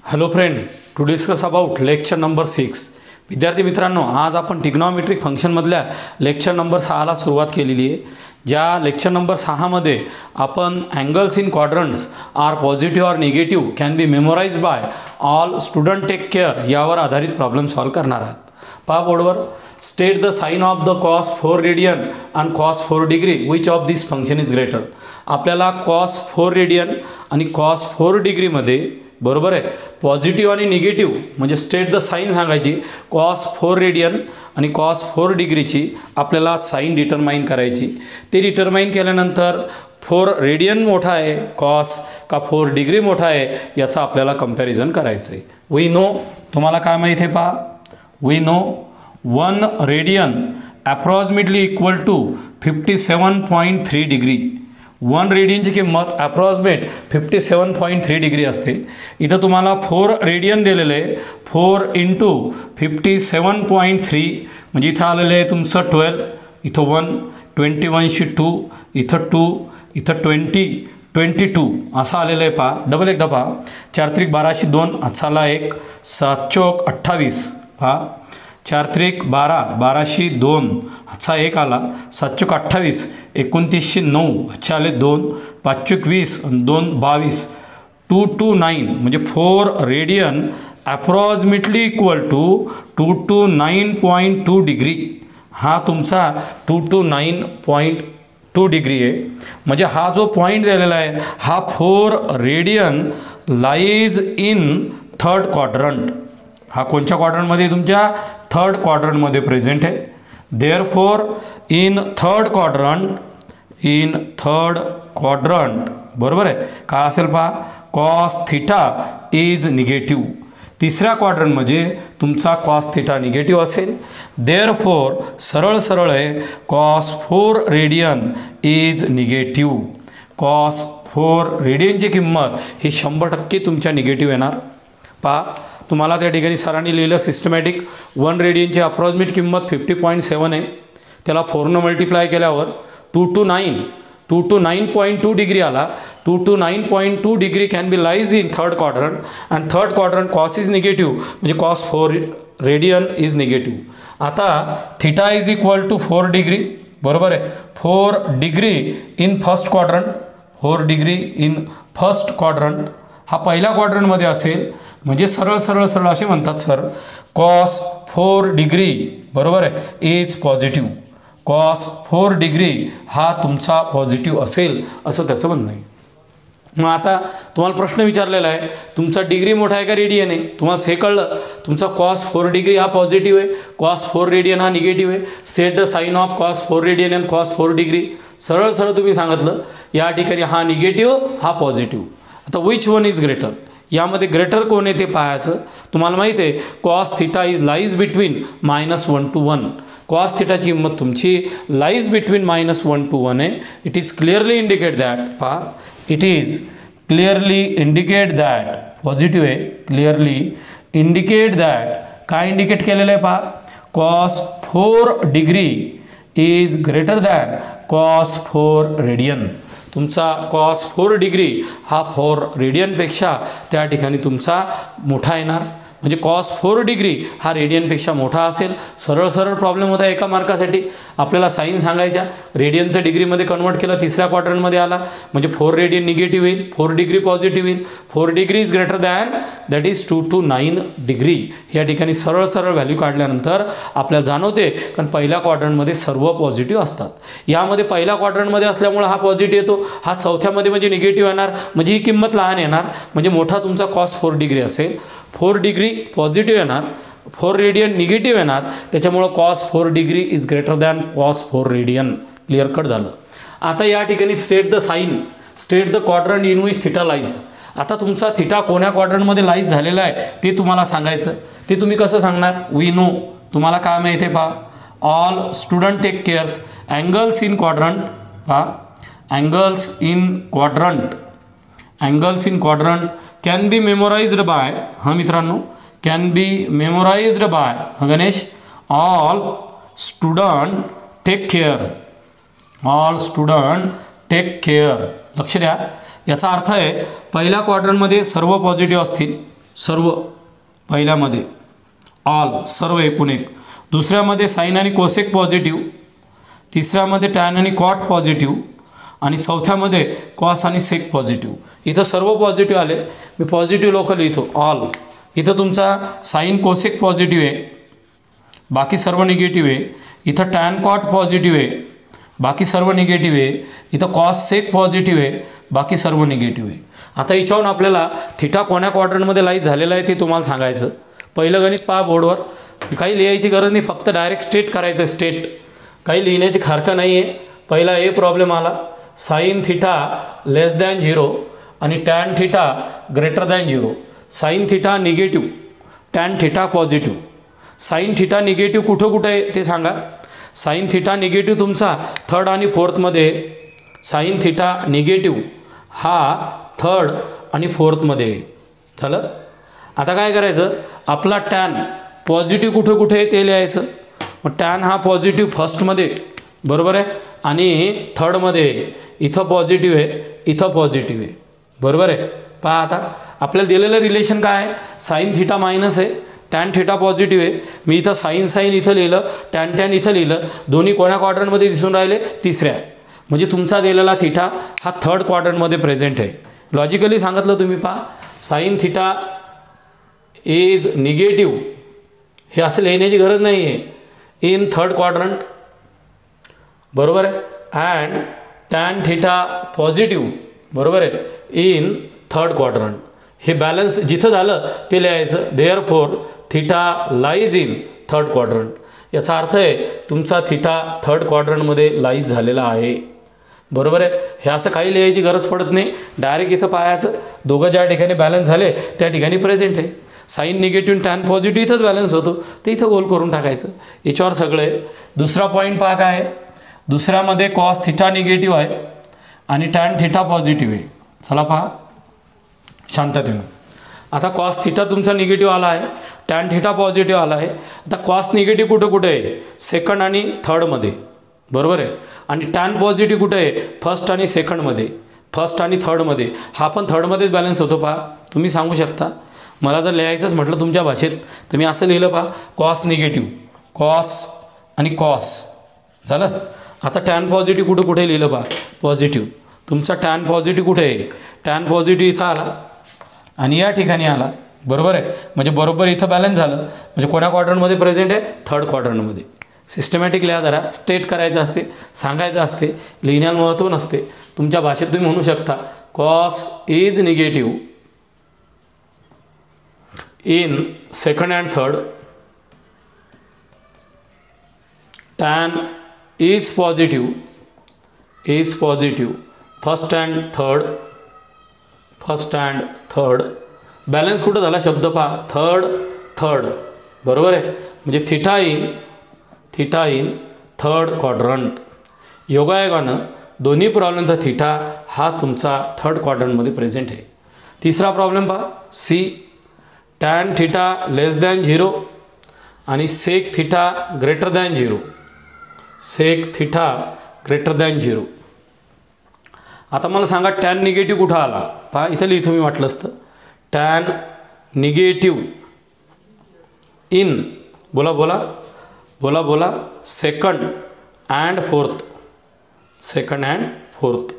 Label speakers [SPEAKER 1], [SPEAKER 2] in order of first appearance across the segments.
[SPEAKER 1] Hello friend, to discuss about lecture number 6. विद्यार्थी मित्रांनो, आज आपण ट्रिग्नॉमेट्रिक फंक्शनमधल्या लेक्चर नंबर 6ला सुरुवात केलेली आहे. ज्या लेक्चर नंबर 6मध्ये आपण angles in quadrants are positive or negative can be memorize by all student take care यावर आधारित प्रॉब्लेम सॉल्व करणार आहात. पहा बोर्डवर, state the sign of the cos 4 radian आणि cos 4 degree which of this function is greater. आपल्याला cos 4 radian आणि cos 4 डिग्रीमध्ये बरोबर आहे पॉझिटिव्ह आणि निगेटिव्ह म्हणजे स्टेट द साईन सांगायची. कॉस 4 रेडियन आणि कॉस 4 डिग्रीची आपल्याला साईन डिटरमाइन करायची. ते डिटरमाइन केल्यानंतर 4 रेडियन मोठा आहे कॉस का 4 डिग्री मोठा आहे याचा आपल्याला कंपॅरिझन करायचं आहे. वी नो, तुम्हाला काय माहीत आहे पहा, we know 1 radian approximately equal to 57.3 degree. 1 रेडियनची किंमत अप्रॉक्सिमेट 57.3 डिग्री असते. इथं तुम्हाला 4 रेडियन दिलेलं आहे. 4 इंटू 57.3 म्हणजे इथं आलेलं आहे तुमचं 12, इथं 1, 21शी 2, इथं 2, इथं 20, 22 असं आलेलं आहे. पहा डबल एकदा पहा, 4 त्रिक 12शी 2 हातचाला 1, 7 चौक 28. पहा 4 त्रिक 12, 12शी 2 हातचा 1 आला, 7 चौक 28, 29शी 9 हातचे आले 2, 5 चौक 20 आणि 2 22, 2 to 9 म्हणजे 4 radian approximately equal to 2 to 9.2 degree. हा तुमचा 2 to 9.2 डिग्री आहे. म्हणजे हा जो पॉईंट दिलेला आहे हा 4 radian lies in third quadrant. हा कोणत्या क्वाड्रंटमध्ये, तुमच्या थर्ड क्वाड्रंटमध्ये प्रेझेंट आहे. देअरफॉर इन थर्ड क्वाड्रंट बरोबर आहे काय असेल पहा, कॉस थिटा इज निगेटिव्ह. तिसऱ्या क्वाड्रंटमध्ये तुमचा कॉस थिटा निगेटिव्ह असेल. देअरफॉर सरळ आहे cos 4 radian is negative. Cos 4 रेडियनची किंमत ही 100% तुमच्या निगेटिव्ह येणार. पहा तुम्हाला त्या ठिकाणी सरांनी लिहिलं सिस्टमॅटिक 1 रेडियनची अप्रॉक्सिमेट किंमत 50.7 आहे. त्याला 4ने मल्टिप्लाय केल्यावर 2 to 9.2 डिग्री आला. 2 to 9.2 degree can be lies in third quadrant आणि third quadrant cos is negative म्हणजे कॉस 4 रेडियन इज निगेटिव्ह. आता theta is equal to 4 degree बरोबर आहे. 4 degree in first quadrant, 4 degree in first quadrant हा पहिल्या क्वाड्रंटमध्ये असेल. म्हणजे सरळ असे म्हणतात सर, कॉस 4 डिग्री बरोबर आहे इज पॉझिटिव्ह. कॉस 4 डिग्री हा तुमचा पॉझिटिव्ह असेल असं त्याचं म्हणणं आहे. मग आता तुम्हाला प्रश्न विचारलेला आहे, तुमचा डिग्री मोठा आहे का रेडियन आहे. तुम्हाला हे कळलं, तुमचा कॉस 4 डिग्री हा पॉझिटिव्ह आहे, कॉस 4 रेडियन हा निगेटिव्ह आहे. State the sign of cos 4 radian and cos 4 degree. सरळ तुम्ही सांगितलं या ठिकाणी हा निगेटिव्ह हा पॉझिटिव्ह. आता विच वन इज ग्रेटर, यामध्ये ग्रेटर कोण आहे ते पाहायचं. तुम्हाला माहिती आहे cos theta is lies between -1 to 1. Cos थिटाची किंमत तुमची लाईज बिटवीन -1 to 1 आहे. It is clearly indicate that, पहा it is clearly indicate that positive आहे. क्लिअरली इंडिकेट दॅट काय इंडिकेट केलेलं आहे पहा, cos 4 degree is greater than cos 4 radian. तुमचा कॉस 4 डिग्री हा 4 रेडियनपेक्षा त्या ठिकाणी तुमचा मोठा येणार. म्हणजे कॉस 4 डिग्री हा रेडियनपेक्षा मोठा असेल. सरळ प्रॉब्लेम होता एका मार्कासाठी. आपल्याला साईन सांगायच्या, रेडियनचं डिग्रीमध्ये कन्वर्ट केलं, तिसऱ्या क्वाड्रंटमध्ये आला म्हणजे 4 रेडियन निगेटिव्ह येईल, 4 डिग्री पॉझिटिव्ह येईल. 4 degree is greater than that is 2 to 9 degree. या ठिकाणी सरळ व्हॅल्यू काढल्यानंतर आपल्याला जाणवते, कारण पहिल्या क्वाड्रंटमध्ये सर्व पॉझिटिव्ह असतात. यामध्ये पहिल्या क्वाड्रंटमध्ये असल्यामुळे हा पॉझिटिव्ह येतो, हा चौथ्यामध्ये म्हणजे निगेटिव्ह येणार. म्हणजे ही किंमत लहान येणार. म्हणजे मोठा तुमचा कॉस 4 डिग्री असेल. 4 डिग्री पॉझिटिव्ह येणार, 4 रेडियन निगेटिव्ह येणार. त्याच्यामुळं cos 4 degree is greater than cos 4 radian. Clear cut झालं. आता या ठिकाणी state the sign, state the quadrant in which theta lies. आता तुमचा थिटा कोण्या क्वाड्रंटमध्ये लाईज झालेला आहे ते तुम्हाला सांगायचं. ते तुम्ही कसं सांगणार, वी नो, तुम्हाला काय माहिती आहे पहा, all student take cares angles in quadrant. पहा angles in quadrant can be memorized by, हां मित्रांनो, can be memorized by Ganesh all student take care. लक्ष द्या, याचा अर्थ आहे पहिल्या क्वाड्रंटमध्ये सर्व पॉझिटिव्ह असतील. सर्व पहिल्यामध्ये ऑल सर्व एकूण एक, दुसऱ्यामध्ये साईन आणि कोसेक पॉझिटिव्ह, तिसऱ्यामध्ये टॅन आणि कॉट पॉझिटिव्ह आणि चौथ्यामध्ये कॉस आणि सेक पॉझिटिव्ह. इथं सर्व पॉझिटिव्ह आले, मी पॉझिटिव्ह लोक लिहितो ऑल. इथं तुमचा साईन कोसेक पॉझिटिव्ह आहे, बाकी सर्व निगेटिव्ह आहे. इथं टॅन कॉट पॉझिटिव्ह आहे, बाकी सर्व निगेटिव्ह आहे. इथं कॉस सेक पॉझिटिव्ह आहे, बाकी सर्व निगेटिव्ह आहे. आता याच्यावरून आपल्याला थिटा कोण्या क्वाड्रंटमध्ये लाईज झालेला आहे ते तुम्हाला सांगायचं. पहिलं गणित पहा बोर्डवर, काही लिहायची गरज नाही, फक्त डायरेक्ट स्टेट करायचं. स्टेट काही लिहिण्याची खारकं नाही आहे. पहिला ए प्रॉब्लेम आला, साईन थिटा लेस दॅन 0 आणि tan theta greater than 0. Sine theta negative, tan theta positive. Sine theta negative कुठं कुठं आहे ते सांगा. साईन थिटा निगेटिव्ह तुमचा थर्ड आणि फोर्थमध्ये. साईन थिटा निगेटिव्ह हा थर्ड आणि फोर्थमध्ये झालं. आता काय करायचं, आपला टॅन पॉझिटिव्ह कुठं कुठे आहे ते लिहायचं. मग टॅन हा पॉझिटिव्ह फर्स्टमध्ये बरोबर आहे आणि थर्डमध्ये. इथं पॉझिटिव्ह आहे, इथं पॉझिटिव्ह आहे बरोबर आहे. पहा आता आपल्याला दिलेलं रिलेशन काय आहे, साईन थिटा मायनस आहे, टॅन थिटा पॉझिटिव्ह आहे. मी इथं साईन साईन इथं लिहिलं, टॅन टॅन इथं लिहिलं. दोन्ही कोण्या क्वाड्रंटमध्ये दिसून राहिले, तिसऱ्या. म्हणजे तुमचा दिलेला थिटा हा थर्ड क्वाड्रंटमध्ये प्रेझेंट आहे. लॉजिकली सांगितलं तुम्ही. पहा साईन थिटा इज निगेटिव्ह, हे असं लिहिण्याची गरज नाही आहे, इन थर्ड क्वाड्रंट बरोबर आहे. अँड टॅन थिटा पॉझिटिव्ह बरोबर आहे इन थर्ड क्वाड्रंट. हे बॅलन्स जिथं झालं ते लिहायचं. Therefore theta lies in third quadrant. याचा अर्थ आहे तुमचा थिटा थर्ड क्वाड्रंटमध्ये लाईज झालेला आहे बरोबर आहे. हे असं काही लिहायची गरज पडत नाही, डायरेक्ट इथं पाहायचं. दोघं ज्या ठिकाणी बॅलन्स झाले त्या ठिकाणी प्रेझेंट आहे. साईन निगेटिव्ह टॅन पॉझिटिव्ह इथंच बॅलन्स होतो, ते इथं गोल करून टाकायचं. याच्यावर सगळं आहे. दुसरा पॉईंट पहा काय आहे, दुसऱ्यामध्ये कॉस थिटा निगेटिव्ह आहे आणि टॅन थिटा पॉझिटिव्ह आहे. चला पहा शांततेनं. आता कॉस थिटा तुमचा निगेटिव्ह आला आहे, टॅन थिटा पॉझिटिव्ह आला आहे. आता कॉस निगेटिव्ह कुठं कुठे आहे, सेकंड आणि थर्डमध्ये बरोबर आहे. आणि टॅन पॉझिटिव्ह कुठे आहे, फर्स्ट आणि सेकंडमध्ये, फर्स्ट आणि थर्डमध्ये. हा पण थर्डमध्येच बॅलन्स होतो. पहा तुम्ही सांगू शकता. मला जर लिहायचंच म्हटलं तुमच्या भाषेत तर मी असं लिहिलं. पहा कॉस निगेटिव्ह, कॉस आणि कॉस झालं. आता टॅन पॉझिटिव्ह कुठं कुठे लिहिलं. पहा पॉझिटिव्ह तुमचा टॅन पॉझिटिव्ह कुठे आहे, टॅन पॉझिटिव्ह इथं आला आणि या ठिकाणी आला बरोबर आहे. म्हणजे बरोबर इथं बॅलन्स झालं. म्हणजे कोण्या क्वाड्रंटमध्ये प्रेझेंट आहे, थर्ड क्वाड्रंटमध्ये. सिस्टमॅटिक लिहा जरा, स्टेट करायचं असते, सांगायचं असते, लिहिण्याला महत्त्व नसते. तुमच्या भाषेत तुम्ही म्हणू शकता cos is negative in second and third, tan is positive first and third, first and third. Balance कुठं झाला शब्द पहा, थर्ड बरोबर आहे. म्हणजे थिटा इन थर्ड क्वाड्रंट. योगायोगानं दोन्ही प्रॉब्लेमचा थिटा हा तुमचा थर्ड क्वाड्रंटमध्ये प्रेझेंट आहे. तिसरा प्रॉब्लेम पहा, see tan theta less than 0 आणि sec theta greater than 0. Sec theta greater than 0. आता मला सांगा टॅन निगेटिव्ह कुठं आला. पहा इथं लिहितो मी वाटलं असतं. टॅन निगेटिव्ह इन बोला second and fourth.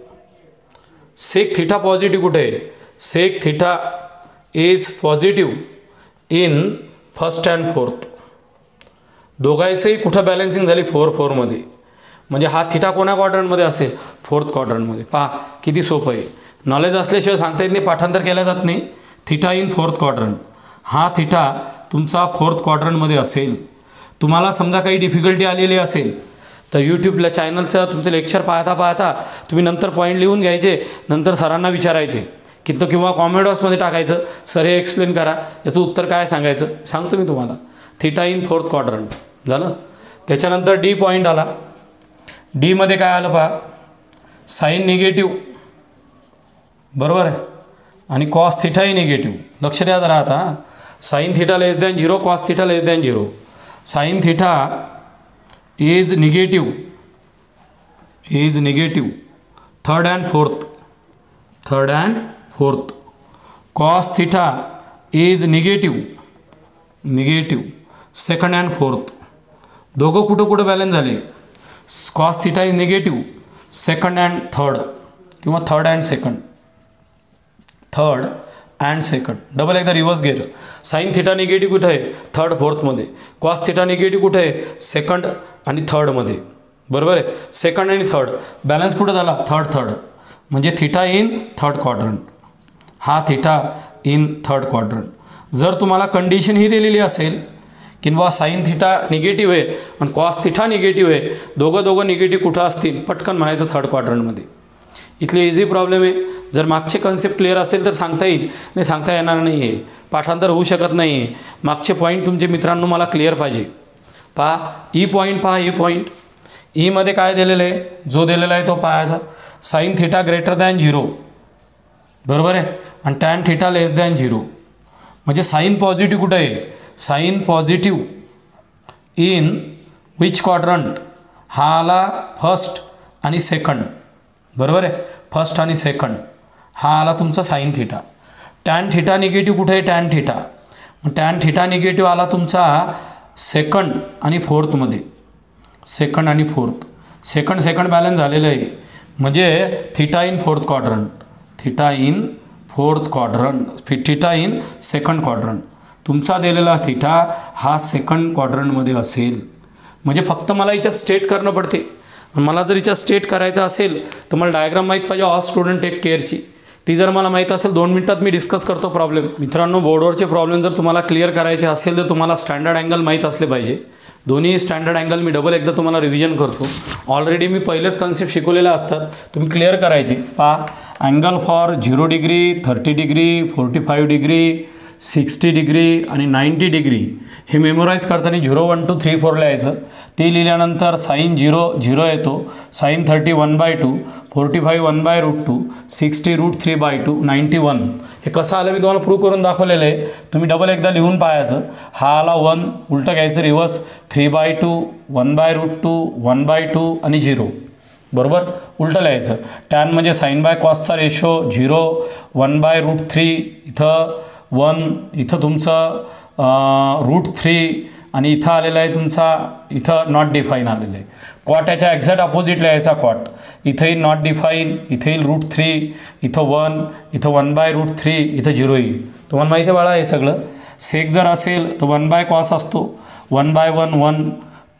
[SPEAKER 1] Sec theta positive कुठे आहे, sec theta is positive in first and fourth. दोघांचंही कुठं बॅलन्सिंग झाली, 4-4मध्ये. म्हणजे हा थिटा कोणा क्वाड्रंटमध्ये असेल, फोर्थ क्वाड्रंटमध्ये. पहा किती सोपं आहे. नॉलेज असल्याशिवाय सांगता येत नाही, पाठांतर केलं जात नाही. थिटा इन फोर्थ क्वाड्रंट, हा थिटा तुमचा फोर्थ क्वाड्रंटमध्ये असेल. तुम्हाला समजा काही डिफिकल्टी आलेली असेल तर यूट्यूबला चॅनलचं तुमचं लेक्चर पाहता तुम्ही नंतर पॉईंट लिहून घ्यायचे, नंतर सरांना विचारायचे किंवा कॉमेंट बॉक्समध्ये टाकायचं, सर हे एक्सप्लेन करा, याचं उत्तर काय सांगायचं, सांगतो मी तुम्हाला. थिटा इन फोर्थ क्वाड्रंट झालं. त्याच्यानंतर डी पॉईंट आला. डीमध्ये काय आलं पहा, साईन निगेटिव्ह बरोबर आहे आणि कॉस थिटाही निगेटिव्ह. लक्ष द्या जरा. आता sine theta less than 0, cos theta less than 0. Sine theta is negative third and fourth. Cos theta is negative second and fourth दोघं कुठं बॅलन्स झाले. Cos theta is negative second and third किंवा third and second double एकदा reverse गेलं. Sine theta negative कुठं आहे third फोर्थमध्ये. Cos theta negative कुठे आहे सेकंड आणि थर्डमध्ये. बरोबर आहे. सेकंड आणि थर्ड बॅलन्स कुठं झाला थर्ड म्हणजे थिटा इन थर्ड क्वाड्रंट. हा थिटा इन थर्ड क्वाड्रंट. जर तुम्हाला कंडिशन ही दिलेली असेल की बाबा साईन थिटा निगेटिव्ह आहे आणि कॉस थिटा निगेटिव्ह आहे दोघं निगेटिव्ह कुठं असतील पटकन म्हणायचं थर्ड क्वाड्रंटमध्ये. इथले इझी प्रॉब्लेम आहे. जर मागचे कन्सेप्ट क्लिअर असेल तर सांगता येईल नाही सांगता येणार नाही आहे. पाठांतर होऊ शकत नाही आहे. मागचे पॉईंट तुमचे मित्रांनो मला क्लिअर पाहिजे. पहा ई पॉईंट पहा ई पॉईंट ईमध्ये काय दिलेलं आहे जो दिलेला आहे तो पाहायचा. साईन थिटा ग्रेटर दॅन 0 बरोबर आहे आणि टॅन थिटा लेस दॅन 0 म्हणजे साईन पॉझिटिव्ह कुठं आहे sine positive in which quadrant हा आला फर्स्ट आणि सेकंड. बरोबर आहे. फर्स्ट आणि सेकंड हा आला तुमचा sine theta. Tan theta negative कुठे आहे टॅन थिटा मग टॅन थिटा निगेटिव्ह आला तुमचा सेकंड आणि फोर्थमध्ये. सेकंड बॅलन्स झालेलं आहे म्हणजे theta in fourth quadrant theta in second quadrant. तुमचा दिलेला थिटा हा सेकंड क्वाड्रंटमध्ये असेल म्हणजे फक्त मला याच्यात स्टेट करणं पडते. मला जर याच्यात स्टेट करायचं असेल तर मला डायग्राम माहीत पाहिजे ऑल स्टुडंट टेक केअरची. ती जर मला माहीत असेल 2 मिनिटात मी डिस्कस करतो प्रॉब्लेम. मित्रांनो बोर्डवरचे प्रॉब्लेम जर तुम्हाला क्लिअर करायचे असेल तर तुम्हाला स्टँडर्ड अँगल माहीत असले पाहिजे. दोन्ही स्टँडर्ड अँगल मी डबल एकदा तुम्हाला रिव्हिजन करतो. ऑलरेडी मी पहिलेच कन्सेप्ट शिकवलेले असतात तुम्ही क्लिअर करायचे. पहा अँगल फॉर 0 डिग्री 30 डिग्री 45 डिग्री 60 डिग्री आणि 90 डिग्री हे मेमोराईज करताना 0 1 2 3 4 लिहायचं. ते लिहिल्यानंतर साईन 0 येतो. साईन 30 1/2 45 1/√2 60 √3/2 91 हे कसं आलं मी तुम्हाला प्रूव्ह करून दाखवलेलं आहे. तुम्ही डबल एकदा लिहून पाहायचं. हा आला 1 उलटं घ्यायचं रिव्हर्स 3/2 1/√2 1/2 आणि 0 बरोबर उलटं लिहायचं. टॅन म्हणजे साईन बाय कॉसचा रेशो 0 1/√3 इथं 1 इथं तुमचं √3 आणि इथं आलेलं आहे तुमचा इथं नॉट डिफाईन आलेलं आहे. कॉट याच्या एक्झॅक्ट अपोजिट लिहायचा कॉट. इथं येईल नॉट डिफाईन इथं येईल √3 इथं 1 इथं 1/√3 इथं 0 येईल. तुम्हाला माहिती आहे बाळा हे सगळं. सेक जर असेल तर 1/cos असतो 1/1 1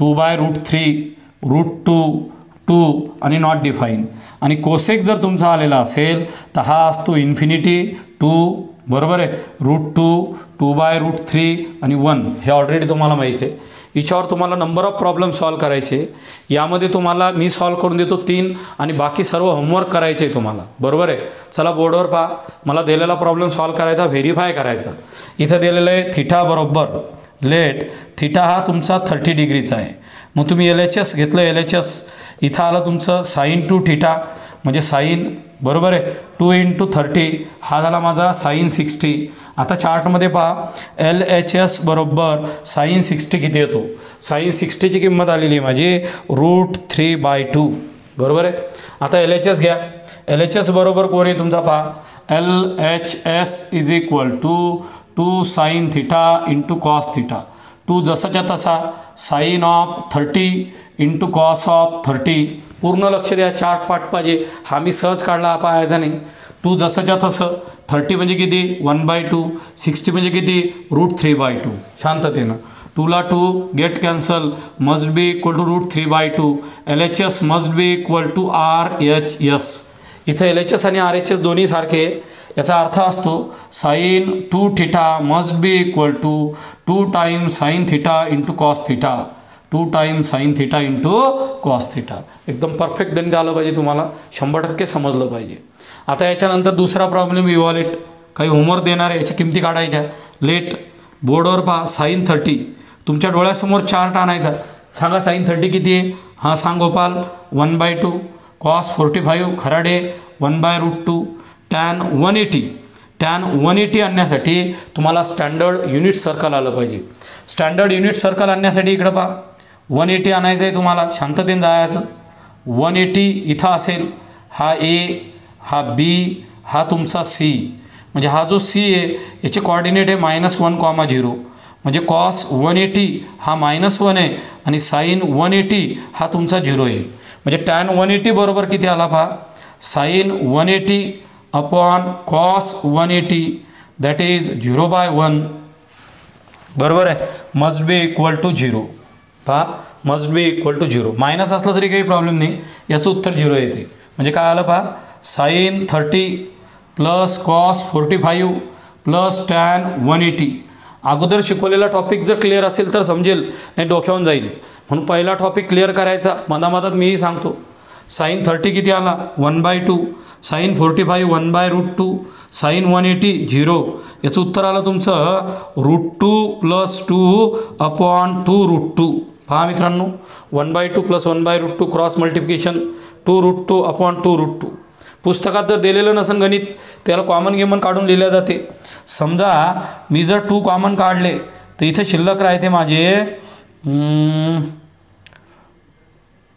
[SPEAKER 1] 2/√3 √2 2 आणि नॉट डिफाईन. आणि कोसेक जर तुमचा आलेला असेल तर हा असतो इन्फिनिटी 2 बरोबर आहे √2 2/√3 आणि 1 हे ऑलरेडी तुम्हाला माहिती आहे. याच्यावर तुम्हाला नंबर ऑफ प्रॉब्लेम सॉल्व करायचे. यामध्ये तुम्हाला मी सॉल्व करून देतो 3 आणि बाकी सर्व होमवर्क करायचे आहे तुम्हाला. बरोबर आहे. चला बोर्डवर पहा. मला दिलेला प्रॉब्लेम सॉल्व करायचा व्हेरीफाय करायचा. इथं दिलेलं आहे थिटा बरोबर लेट थिटा हा तुमचा 30 डिग्रीचा आहे. मग तुम्ही LHS घेतलं LHS इथं आलं तुमचं साईन 2 थिटा म्हणजे साईन बरोबर आहे 2 × 30 हा झाला माझा साईन 60. आता चार्टमध्ये पहा LHS बरोबर साईन 60 किती येतो. साईन 60ची किंमत आलेली आहे माझी √3/2 बरोबर आहे. आता LHS घ्या. LHS बरोबर कोण आहे तुमचा पहा LHS is equal to 2 sine theta × cos theta. 2 जसाच्या तसा साईन ऑफ 30 × कॉस ऑफ 30. पूर्ण लक्ष द्या. चार्ट पाठ पाहिजे. हा मी सहज काढला हा पाहायचा नाही. 2 जसाच्या तसं 30 म्हणजे किती 1/2 60 म्हणजे किती √3/2. शांततेनं 2ला 2 get cancel must B equal to √3/2. LHS must B equal to RHS. इथं LHS आणि RHS दोन्ही सारखे. याचा अर्थ असतो sine 2 theta must B equal to 2 times sine theta × cos theta 2 times sine theta × cos theta. एकदम परफेक्ट गणित आलं पाहिजे तुम्हाला 100% समजलं पाहिजे. आता याच्यानंतर दुसरा प्रॉब्लेम इव्हॉलेट काही होमवर्क देणार आहे. याच्या किमती काढायच्या. लेट बोर्डवर पहा साईन 30 तुमच्या डोळ्यासमोर चार्ट आणायचा. सांगा साईन 30 किती आहे. हां सांग गोपाल 1/2 कॉस 45 खराडे 1/√2 टॅन 180 आणण्यासाठी तुम्हाला स्टँडर्ड युनिट सर्कल आलं पाहिजे. स्टँडर्ड युनिट सर्कल आणण्यासाठी इकडं पहा 180 आणायचं आहे तुम्हाला. शांततेने जायचं. 180 इथं असेल. हा A हा B हा तुमचा C म्हणजे हा जो सी आहे याचे कोऑर्डिनेट आहे -1, 0 म्हणजे कॉस 180 हा -1 आहे आणि साईन 180 हा तुमचा 0 आहे. म्हणजे टॅन 180 बरोबर किती आला पहा, sine 180 upon cos 180 that is 0/1 बरोबर आहे. Must B equal to 0. पहा must B equal to 0. Minus असलं तरी काही प्रॉब्लेम नाही, याचं उत्तर 0 येते. म्हणजे काय आलं पहा, sine 30 plus cos 45 plus tan 180. अगोदर शिकवलेला टॉपिक जर क्लिअर असेल तर समजेल, नाही डोक्यावरून जाईल. म्हणून पहिला टॉपिक क्लिअर करायचा. मधामधात मीही सांगतो. साईन 30 किती आला 1/2, साईन 45 1/√2, साईन 180 0. याचं उत्तर आलं तुमचं √2 + 2 अपॉन 2√2. पहा मित्रांनो, 1/2 + 1/√2 क्रॉस मल्टिप्लिकेशन 2√2 अपॉन 2√2. पुस्तकात जर दिलेलं नसेल गणित त्याला कॉमन गेमन काढून लिहिल्या जाते. समजा मी जर 2 कॉमन काढले तर इथे शिल्लक राहते माझे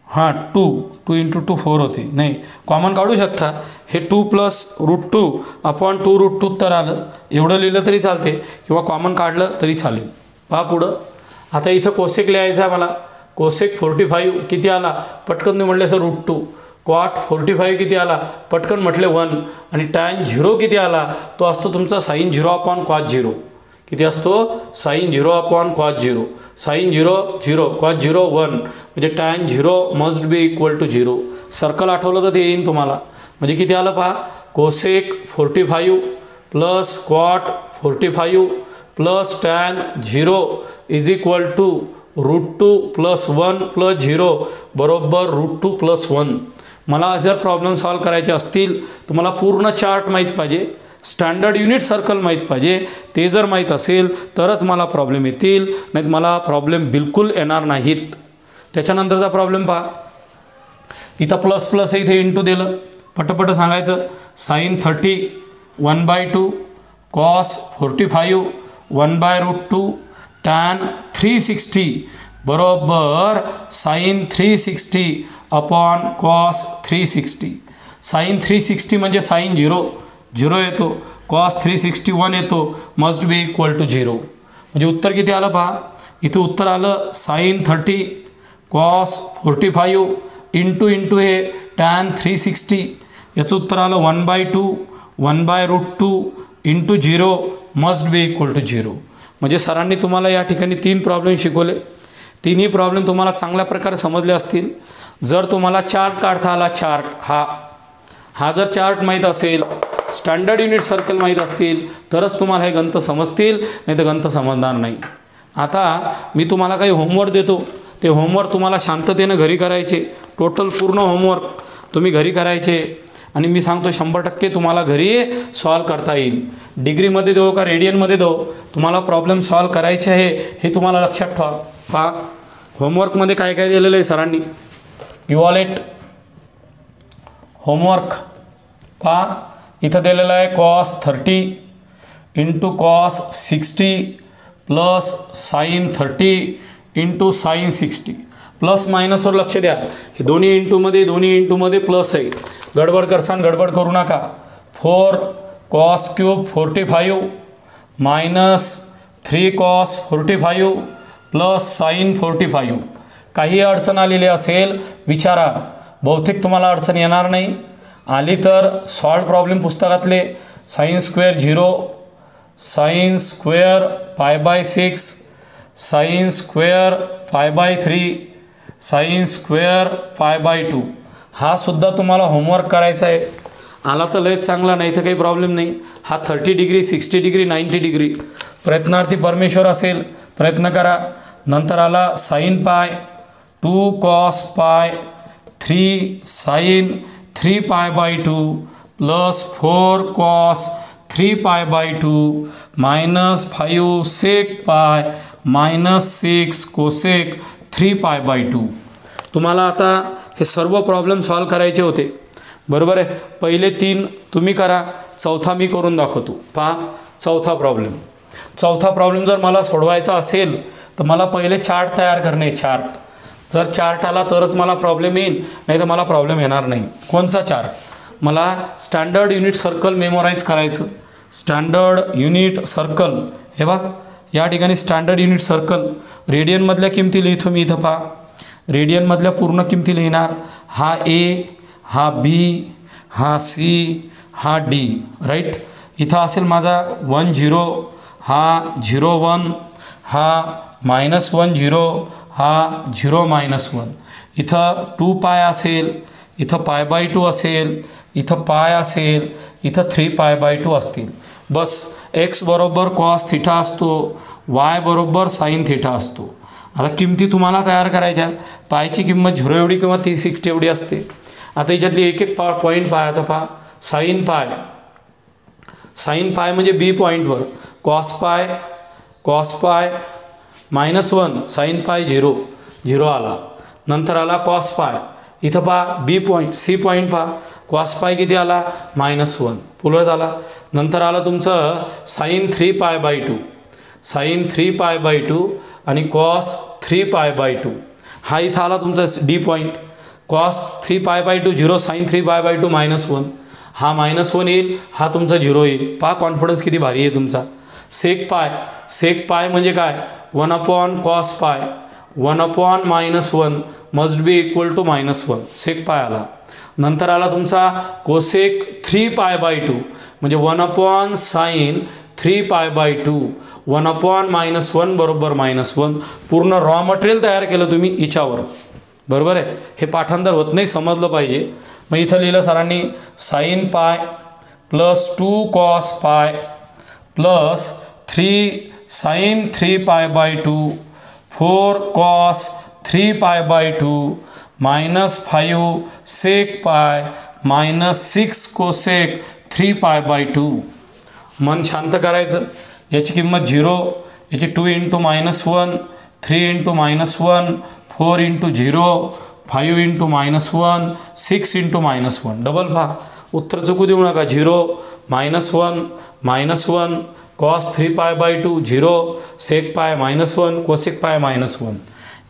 [SPEAKER 1] 2 × 2 4 होते. नाही कॉमन काढू शकता. हे 2 + √2 अपॉन 2√2 तर आलं. एवढं लिहिलं तरी चालते किंवा कॉमन काढलं तरी चालेल. पहा पुढं. आता इथं कोसेक लिहायचा मला. कोसेक 45 किती आला, पटकन मी म्हटले सर √2. कॉट 45 किती आला, पटकन म्हटले 1. आणि टॅन 0 किती आला, तो असतो तुमचा साईन 0 अपॉन कॉस 0. किती असतो, sine 0 upon cos 0. Sine 0 0, cos 0 1. म्हणजे tan 0 must B equal to 0. Circle आठवलं तर ते येईन तुम्हाला. म्हणजे किती आलं पहा, cosec 45 plus cot 45 plus tan 0 is equal to √2 + 1 + 0 बरोबर √2 + 1. मला जर प्रॉब्लेम सॉल्व करायचे असतील तर मला पूर्ण चार्ट माहीत पाहिजे, स्टँडर्ड युनिट सर्कल माहीत पाहिजे. ते जर माहीत असेल तरच मला प्रॉब्लेम येतील, नाहीत मला प्रॉब्लेम बिलकुल येणार नाहीत. त्याच्यानंतरचा प्रॉब्लेम पहा. इथं प्लस प्लस आहे, इथे इंटू दिलं. पटपट सांगायचं. साईन 30 1/2 कॉस 45 1/√2 टॅन 360 बरोबर साईन 360 अपॉन कॉस 360. साईन 360 म्हणजे साईन 0 येतो, कॉस 360 1 येतो, मस्ट बी इक्वल टू 0. म्हणजे उत्तर किती आलं पहा. इथं उत्तर आलं साईन 30 कॉस 45 इंटू हे टॅन 360. याचं उत्तर आलं 1/2 1/√2 into 0 must B equal to 0. म्हणजे सरांनी तुम्हाला या ठिकाणी 3 प्रॉब्लेम शिकवले. तिन्ही प्रॉब्लेम तुम्हाला चांगल्या प्रकारे समजले असतील. जर तुम्हाला चार्ट काढता आला, चार्ट हा जर चार्ट माहीत असेल, स्टँडर्ड युनिट सर्कल माहीत असतील तरच तुम्हाला हे गणित समजतील, नाही तर गणित समजणार नाही. आता मी तुम्हाला काही होमवर्क देतो. ते होमवर्क तुम्हाला शांततेनं घरी करायचे. टोटल पूर्ण होमवर्क तुम्ही घरी करायचे आणि मी सांगतो 100% तुम्हाला घरी सॉल्व करता येईल. डिग्रीमध्ये देऊ का रेडियनमध्ये देऊ, तुम्हाला प्रॉब्लेम सॉल्व करायचे आहे हे तुम्हाला लक्षात ठेवा. पहा होमवर्कमध्ये काय काय दिलेलं आहे सरांनी. Evaluate homework. पहा इथं दिलेलं आहे cos 30 into cos 60 plus sine 30 into sine 60. Plus मायनसवर लक्ष द्या. हे दोन्ही इंटूमध्ये प्लस आहे. गडबड करसान गडबड करू नका. 4 cos cube 45 minus 3 cos 45 plus sine 45. काही अडचण आलेली असेल विचारा. बहुतेक तुम्हाला अडचण येणार नाही. आली तर सॉल्व प्रॉब्लेम पुस्तकातले. Sine square 0, sine square π/6, sine square π/3, sine square π/2. हा सुद्धा तुम्हाला होमवर्क करायचा आहे. आला तर लयच चांगला, नाही तर काही प्रॉब्लेम नाही. हा 30 डिग्री 60 डिग्री 90 डिग्री. प्रयत्नार्थी परमेश्वर असेल, प्रयत्न करा. नंतर आला sine pi 2 cos pi 3 sine 3π/2 plus 4 cos 3π/2 minus 5 sec pi minus 6 cosec 3π/2. तुम्हाला आता हे सर्व प्रॉब्लेम सॉल्व करायचे होते, बरोबर आहे. पहिले 3 तुम्ही करा, चौथा मी करून दाखवतो. पहा चौथा प्रॉब्लेम जर मला सोडवायचा असेल तर मला पहिले चार्ट तयार करणे. चार्ट जर चार्ट आला तरच मला प्रॉब्लेम येईल, नाही तर मला प्रॉब्लेम येणार नाही. कोणचा चार्ट? मला स्टँडर्ड युनिट सर्कल मेमोराईज करायचं. स्टँडर्ड युनिट सर्कल, हे बघा या ठिकाणी स्टँडर्ड युनिट सर्कल रेडियनमधल्या किमती लिहितो मी इथं पहा. रेडियनमधल्या पूर्ण किमती लिहिणार. हा ए, हा बी, हा सी, हा डी, राईट. इथं असेल माझा 1 0, हा 0 1, हा -1 0, हा 0 -1. इथं 2 पाय असेल, इथं π/2 असेल, इथं पाय असेल, इथं 3π/2 असतील. बस x बरोबर कॉस थिटा असतो, y बरोबर साईन थिटा असतो. आता किमती तुम्हाला तयार करायच्या. पायची किंमत 0 एवढी किंवा 360 एवढी असते. आता याच्यातली एक एक पॉईंट पाहायचा पहा. साईन पाय, साईन पाय म्हणजे बी पॉईंटवर. कॉस पाय -1, साईन पाय 0 0 आला. नंतर आला कॉस पाय, इथं पहा बी पॉईंट, सी पॉईंट पहा. कॉस पाय किती आला -1 पुलर झाला. नंतर आलं तुमचं साईन 3π/2, साईन 3π/2 आणि कॉस 3π/2. हा इथं आला तुमचा डी पॉईंट. Cos 3π/2 0, sine 3π/2 -1. हा -1 येईल, हा तुमचा 0 येईल. पहा कॉन्फिडन्स किती भारी आहे तुमचा. सेक पाय, सेक पाय म्हणजे काय 1/cos पाय, 1/-1 मस्ट बी इक्वल टू -1. सेक पाय आला. नंतर आला तुमचा कोसेक 3π/2 म्हणजे 1/sin 3π/2, 1/-1 बरोबर -1. पूर्ण रॉ मटेरियल तयार केलं तुम्ही हिच्यावर, बरोबर आहे. हे पाठांतर होत नाही, समजलं पाहिजे. मग इथं लिहिलं सरांनी sine pi plus 2 cos pi plus 3 sine 3π/2 4 cos 3π/2 -5 sec pi -6 cosec 3π/2. मन शांत करायचं. याची किंमत 0, याची 2 × -1, 3 × -1, 4 × 0, 5 × -1, 6 × -1. डबल पहा, उत्तर चुकू देऊ नका. 0 -1 -1 कॉस 3π/2 0 सेक पाय -1 कोसेक पाय -1.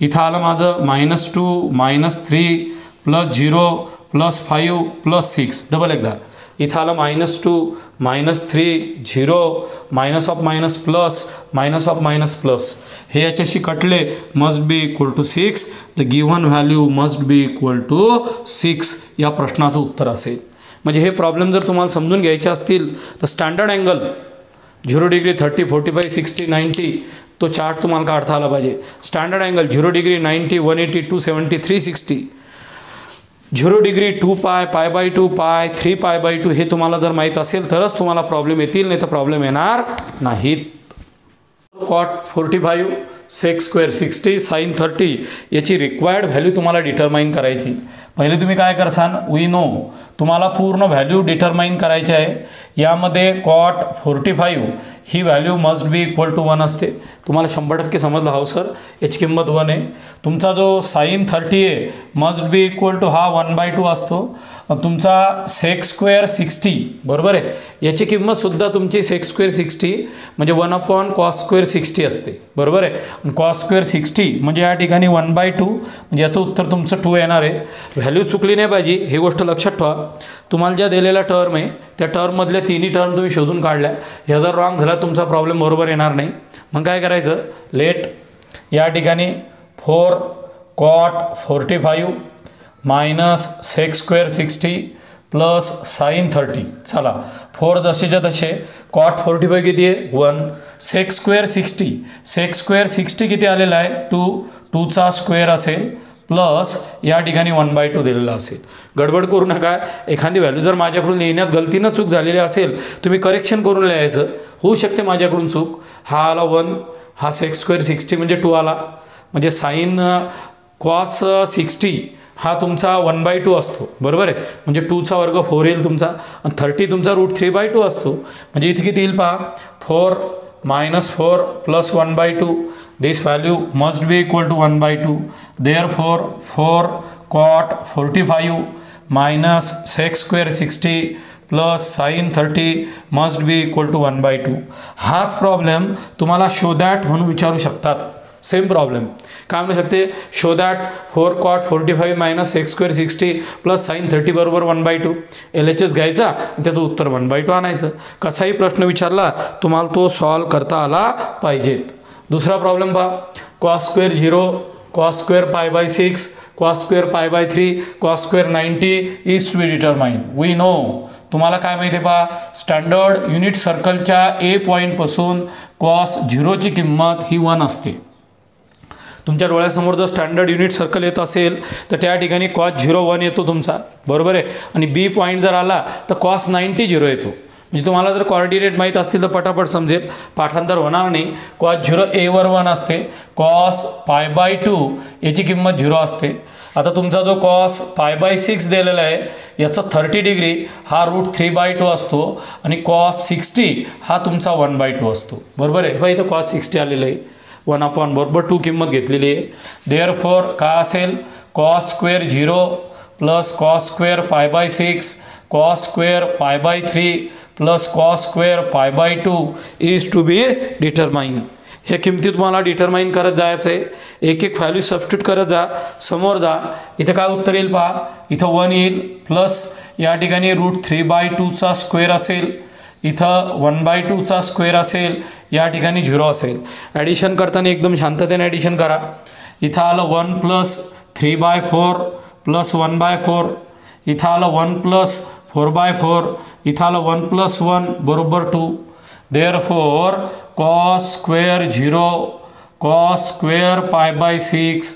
[SPEAKER 1] इथं आलं माझं -2 -3 प्लस 0 प्लस 5 प्लस 6. डबल एकदा इथं आलं -2 -3 0 minus of minus plus minus of minus plus. हे याच्याशी कटले, must B equal to 6. The given value must B equal to 6 या प्रश्नाचं उत्तर असेल. म्हणजे हे प्रॉब्लेम जर तुम्हाला समजून घ्यायचे असतील तर स्टँडर्ड अँगल 0 डिग्री 30 45 60 90 तो चार्ट तुम्हाला काढता आला पाहिजे. स्टँडर्ड अँगल 0 डिग्री 90 180 270 360, 0 डिग्री 2 पाय π/2 पाय 3π/2 हे तुम्हाला जर माहीत असेल तरच तुम्हाला प्रॉब्लेम येतील, नाही तर प्रॉब्लेम येणार नाहीत. कॉट 45 सेक स्क्वेअर 60 साईन 30 याची रिक्वायर्ड व्हॅल्यू तुम्हाला डिटरमाइन करायची. पहिले तुम्ही काय करसान, वी नो तुम्हाला पूर्ण व्हॅल्यू डिटरमाइन करायची आहे. यामध्ये कॉट 45 ही value must B equal to 1 असते. तुम्हाला 100% समजलं हो सर, याची किंमत 1 आहे. तुमचा जो साईन 30 आहे मस्ट बी इक्वल टू हा 1/2 असतो. तुमचा सेक स्क्वेअर 60 बरोबर आहे, याची किंमतसुद्धा तुमची सेक स्क्वेअर 60 म्हणजे 1/cos स्क्वेअर 60 असते बरोबर आहे. आणि कॉस स्क्वेअर 60 म्हणजे या ठिकाणी 1/2 म्हणजे याचं उत्तर तुमचं 2 येणार आहे. व्हॅल्यू चुकली नाही पाहिजे ही गोष्ट लक्षात ठेवा. तुम्हाला ज्या दिलेल्या टर्म आहे त्या टर्ममधल्या तिन्ही टर्म तुम्ही शोधून काढल्या. ह्या जर रॉंग झाला तुमचा प्रॉब्लेम बरोबर येणार नाही. मग काय करायचं, लेट या ठिकाणी 4 cot 45 minus sec square 60 plus sine 30. चला 4 जसेच्या तसे. कॉट 45 किती आहे 1, सेक स्क्वेअर 60, सेक स्क्वेअर 60 किती आलेला आहे 2, 2चा स्क्वेअर असेल प्लस या ठिकाणी 1/2 दिलेला असेल. गडबड करू नका. एखादी व्हॅल्यू जर माझ्याकडून लिहिण्यात गलतीनं चूक झालेली असेल तुम्ही करेक्शन करून लिहायचं. होऊ शकते माझ्याकडून चूक. हा आला 1, हा सेक स्क्वेअर 60 म्हणजे 2 आला, म्हणजे साईन कॉस 60 हा तुमचा 1/2 असतो बरोबर आहे. म्हणजे 2चा वर्ग 4 येईल तुमचा, आणि 30 तुमचा √3/2 असतो. म्हणजे इथे किती येईल पहा, 4 - 4 + 1/2. This value must B equal to 1/2. Therefore 4 cot 45 minus sec square 60 plus sine 30 must B equal to 1/2. हाच प्रॉब्लेम तुम्हाला शो दॅट म्हणून विचारू शकतात. सेम प्रॉब्लेम काय म्हणू शकते, show that 4 cot 45 minus x square 60 plus sine 30 बरोबर 1/2. LHS घ्यायचा त्याचं उत्तर 1/2 आणायचं. कसाही प्रश्न विचारला तुम्हाला तो सॉल्व करता आला पाहिजेत. दुसरा प्रॉब्लेम पहा, cos square 0 cos square π/6 cos square π/3 cos square 90 is to be determine. We know तुम्हाला काय माहिती आहे पहा, स्टँडर्ड युनिट सर्कलच्या ए पॉईंटपासून कॉस 0ची किंमत ही 1 असते. तुमच्या डोळ्यासमोर जर स्टँडर्ड युनिट सर्कल येत असेल तर त्या ठिकाणी कॉस 0 1 येतो तुमचा, बरोबर आहे. आणि बी पॉईंट जर आला तर कॉस 90 0 येतो. म्हणजे तुम्हाला जर कोऑर्डिनेट माहीत असतील तर पटापट समजेल, पाठांतर होणार नाही. कॉस 0 a वर 1 असते, कॉस π/2 याची किंमत 0 असते. आता तुमचा जो कॉस π/6 दिलेला आहे याचा 30 डिग्री हा √3/2 असतो आणि कॉस 60 हा तुमचा 1/2 असतो, बरोबर आहे. इथं कॉस 60 आलेलं आहे, 1 बरोबर 2 किंमत घेतलेली आहे. देअरफॉर काय असेल, cos square 0 plus cos square π/6 cos square π/3 plus cos square π/2 is to be determine. ह्या किमती तुम्हाला डिटरमाइन करत जायचं आहे. एक एक व्हॅल्यू सबस्टिट्यूट करत जा, समोर जा. इथं काय उत्तर येईल पहा, इथं 1 येईल प्लस या ठिकाणी √3/2चा स्क्वेअर असेल, इथं 1/2चा स्क्वेअर असेल, या ठिकाणी 0 असेल. ॲडिशन करताना एकदम शांततेने ॲडिशन करा. इथं आलं 1 प्लस 3/4 प्लस 1/4, इथं आलं 1 प्लस 4/4, इथं आलं 1 प्लस 1 बरोबर 2. Therefore cos square 0 cos square π/6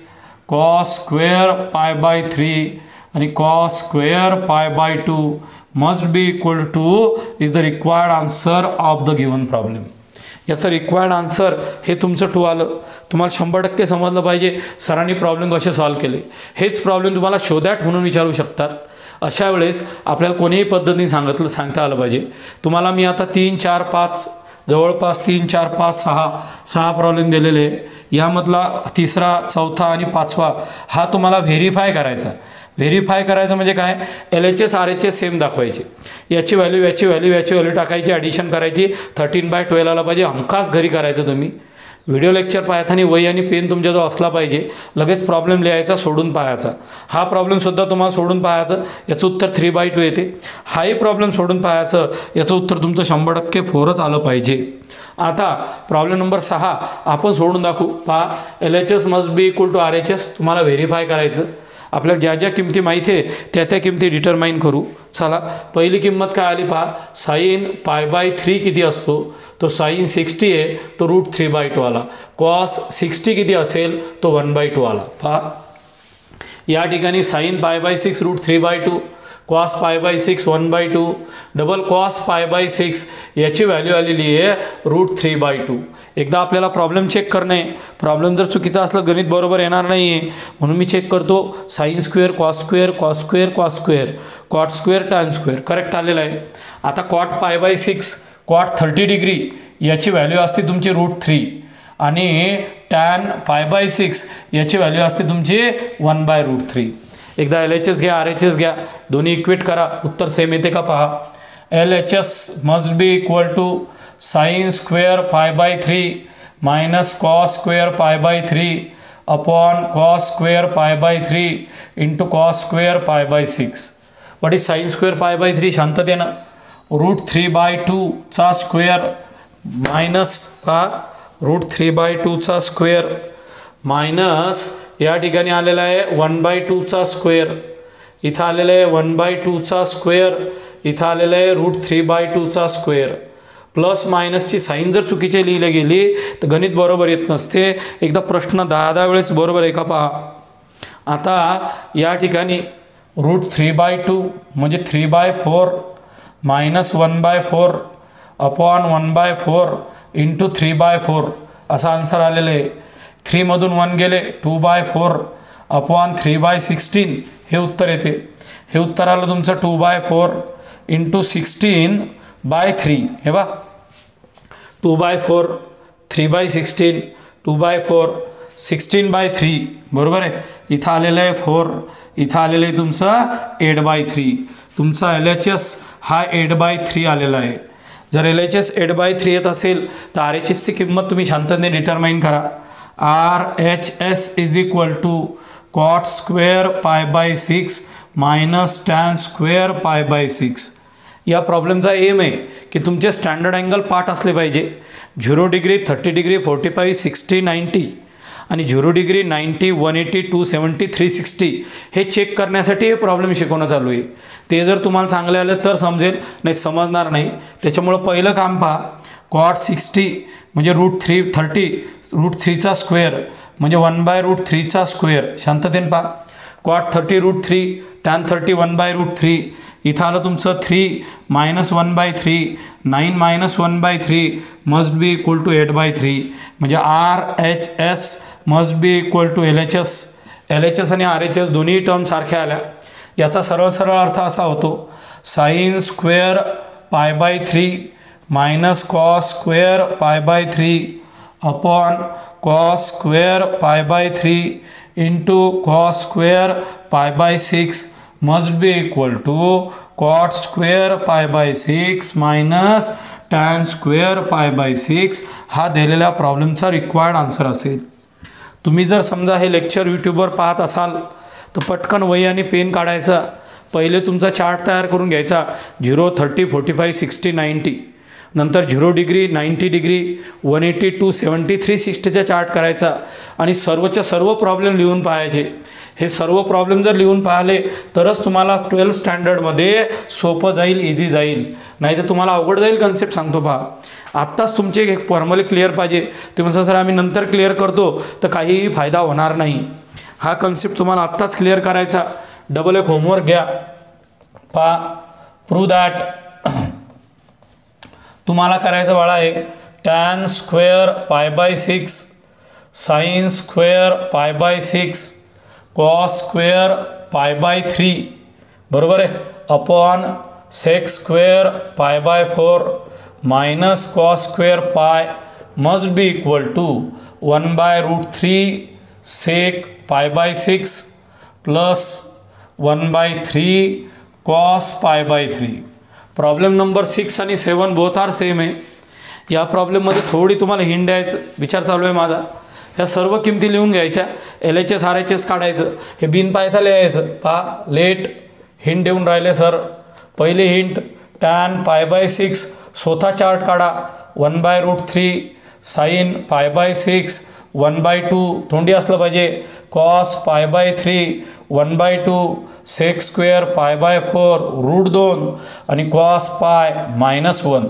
[SPEAKER 1] cos square π/3 आणि cos square π/2 must B equal to is the required answer of the given problem. याचं रिक्वायर्ड आन्सर हे तुमचं 2 आलं. तुम्हाला 100% समजलं पाहिजे सरांनी प्रॉब्लेम कसे सॉल्व केले. हेच प्रॉब्लेम तुम्हाला शो दॅट म्हणून विचारू शकतात. अशा वेळेस आपल्याला कोणीही पद्धतीने सांगता आलं पाहिजे. तुम्हाला मी आता 3 4 5 जवळपास 3 4 5 6 प्रॉब्लेम दिलेले आहे. यामधला तिसरा चौथा आणि पाचवा हा तुम्हाला व्हेरीफाय करायचा. व्हेरीफाय करायचं म्हणजे काय, LHS RHS सेम दाखवायचे, याची व्हॅल्यू याची व्हॅल्यू याची व्हॅल्यू टाकायची, ॲडिशन करायची, 13/12 आला पाहिजे. हमखास घरी करायचं तुम्ही. व्हिडिओ लेक्चर पाहताना वही आणि पेन तुमच्याजवळ असला पाहिजे. लगेच प्रॉब्लेम लिहायचा, सोडून पाहायचा. हा प्रॉब्लेमसुद्धा तुम्हाला सोडून पाहायचं, याचं उत्तर 3/2 येते. हाही प्रॉब्लेम सोडून पाहायचं, याचं उत्तर तुमचं 100% 4च आलं पाहिजे. आता प्रॉब्लेम नंबर 6 आपण सोडून दाखवू. पहा, LHS must B equal to RHS तुम्हाला व्हेरीफाय करायचं. आपल्याला ज्या ज्या किमती माहिती आहे त्या त्या किमती डिटरमाइन करू. चला, पहिली किंमत काय आली पहा, साईन π/3 किती असतो, तो साईन 60 आहे तो √3/2 आला. कॉस 60 किती असेल तो 1/2 आला. पहा, या ठिकाणी साईन π/6 √3/2, कॉस π/6 1/2, डबल कॉस π/6 याची व्हॅल्यू आलेली आहे √3/2. एकदा आपल्याला प्रॉब्लेम चेक करणे. प्रॉब्लेम जर चुकीचा असला गणित बरोबर येणार नाही आहे, म्हणून मी चेक करतो. Sine square cos square cos square cos square cot square tan square correct आलेला आहे. आता कॉट π/6 कॉट 30 डिग्री याची व्हॅल्यू असते तुमची √3 आणि टॅन π/6 याची व्हॅल्यू असते तुमची 1/√3. एकदा LHS घ्या RHS घ्या, दोन्ही इक्वेट करा, उत्तर सेम येते का पहा. LHS must B equal to sine square π/3 minus cos square π/3 upon cos square π/3 into cos square π/6. What is sine square π/3 शांततेनं, √3/2चा स्क्वेअर मायनस √3/2चा स्क्वेअर मायनस या ठिकाणी आलेला आहे 1/2चा स्क्वेअर, इथं आलेलं आहे 1/2चा स्क्वेअर, इथं आलेलं आहे √3/2चा स्क्वेअर. प्लस मायनसची साईन जर चुकीचे लिहिले गेली तर गणित बरोबर येत नसते. एकदा प्रश्न 10 वेळेस बरोबर आहे का पहा. आता या ठिकाणी √3/2 म्हणजे 3/4 मायनस 1/4 अपॉन 1/4 इंटू 3/4 असा आन्सर आलेलं आहे. 3 मधून 1 गेले 2/4 अपॉन 3/16 हे उत्तर येते. हे उत्तर आलं तुमचं 2/4 इंटू 16/3. हे बा 2/4 3/16 2/4 16/3 बरोबर आहे. इथं आलेलं आहे 4, इथं आलेलं आहे तुमचं 8/3. तुमचा LHS हा 8/3 आलेला आहे. जर LHS 8/3 येत असेल तर RHSची किंमत तुम्ही शांततेने डिटरमाइन करा. RHS is equal to cot square pi by 6 minus tan square pi by 6. या प्रॉब्लेमचा एम आहे की तुमचे स्टँडर्ड अँगल पाठ असले पाहिजे. 0 डिग्री, 30 डिग्री, 45, 60, 90 आणि 0 डिग्री, 90, 180, 270, 360 हे चेक करण्यासाठी हे प्रॉब्लेम शिकवणं चालू आहे. ते जर तुम्हाला चांगले आले तर समजेल, नाही समजणार नाही. त्याच्यामुळं पहिलं काम पहा. कॉट 60 म्हणजे √3 स्क्वेअर म्हणजे 1/√3 स्क्वेअर. शांततेने पहा. Cot 30 √3, tan 30 1/√3. इथं आलं तुमचं 3 - 1/3, 9 - 1/3 मस्ट बी इक्वल टू 8/3. म्हणजे RHS मस्ट बी इक्वल टू LHS. LHS आणि RHS दोन्ही टर्म सारख्या आल्या. याचा सरळ अर्थ असा होतो, sine square pi by 3 minus cos square pi by 3 upon cos square pi by 3 into cos square pi by 6 must B equal to cot square pi by 6 minus tan square pi by 6. हा दिलेल्या प्रॉब्लेमचा required answer असेल. तुम्ही जर समजा हे lecture यूट्यूबवर पाहत असाल तर पटकन वही आणि पेन काढायचा. पहिले तुमचा चार्ट तयार करून घ्यायचा. 0, 30, 45, 60, 90. नंतर 0 डिग्री, 90 डिग्री, 180, 270, 360चा चार्ट करायचा आणि सर्वच्या सर्व प्रॉब्लेम लिहून पाहायचे. हे सर्व प्रॉब्लेम जर लिहून पाहिले तरच तुम्हाला 12th स्टँडर्डमध्ये सोपं जाईल, इझी जाईल. नाही तर तुम्हाला अवघड जाईल. कन्सेप्ट सांगतो पहा. आत्ताच तुमचे एक फॉर्मली क्लिअर पाहिजे. ते म्हणता सर आम्ही नंतर क्लिअर करतो तर काहीही फायदा होणार नाही. हा कन्सेप्ट तुम्हाला आत्ताच क्लिअर करायचा. डबल एक होमवर्क घ्या. पहा. प्रूव्ह दॅट तुम्हाला करायचं बाळा आहे tan square pi by 6 sine square pi by 6 cos square pi by 3 बरोबर आहे upon sec square pi by 4 minus cos square pi must B equal to 1/√3 sec pi by 6 plus 1/3 cos pi by 3. Problem number 6 आणि 7 both R same आहे. या प्रॉब्लेममध्ये थोडी तुम्हाला hint द्यायचं विचार चालू आहे माझा. ह्या सर्व किमती लिहून घ्यायच्या. LHS RHS काढायचं. हे बिन पायथा लिहायचं. पहा लेट हिंट देऊन राहिले सर. पहिले हिंट टॅन पाय बाय 6 स्वतः चार्ट काढा. 1/√3 साइन पाय बाय 6 1/2 तोंडी असलं पाहिजे. Cos pi by 3 1/2 sec square pi by 4 √2 आणि कॉस पाय -1.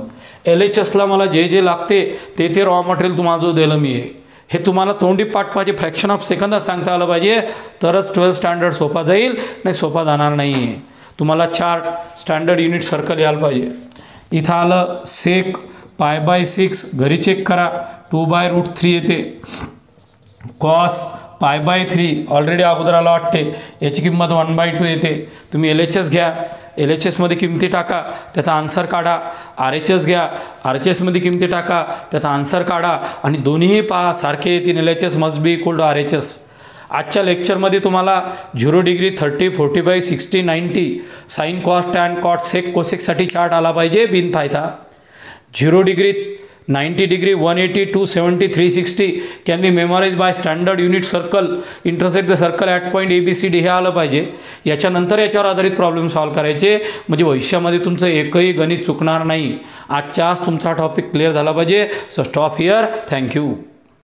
[SPEAKER 1] LHSला मला जे लागते ते रॉ मटेरियल तुम्हाला जो दिलं मी आहे हे तुम्हाला तोंडी पाठ पाहिजे. फ्रॅक्शन ऑफ सेकंदात सांगता आलं पाहिजे तरच 12th स्टँडर्ड सोपा जाईल, नाही सोपा जाणार नाही आहे. तुम्हाला चार्ट स्टँडर्ड युनिट सर्कल यायला पाहिजे. इथं आलं सेक पाय बाय 6 घरी चेक करा 2/√3 येते. कॉस पाय बाय 3 ऑलरेडी अगोदर आला वाटते याची किंमत 1/2 येते. तुम्ही LHS घ्या. LHSमध्ये किमती टाका त्याचा आन्सर काढा. RHS घ्या. RHSमध्ये किमती टाका त्याचा आन्सर काढा आणि दोन्हीही पहा सारखे येतील. LHS must B equal to RHS. आजच्या लेक्चरमध्ये तुम्हाला 0 डिग्री, 30, 45, 60, 90 sine cos tan cot sec कोसेकसाठी चार्ट आला पाहिजे बिन फायदा. 0 डिग्री, 90 डिग्री, 180, 270, 360 can be memorize by standard unit circle intersect the circle at point ABCD हे आलं पाहिजे. याच्यानंतर याच्यावर आधारित प्रॉब्लेम सॉल्व करायचे म्हणजे भविष्यामध्ये तुमचं एकही गणित चुकणार नाही. आजच्या आज तुमचा टॉपिक क्लिअर झाला पाहिजे. So stop here. थँक्यू.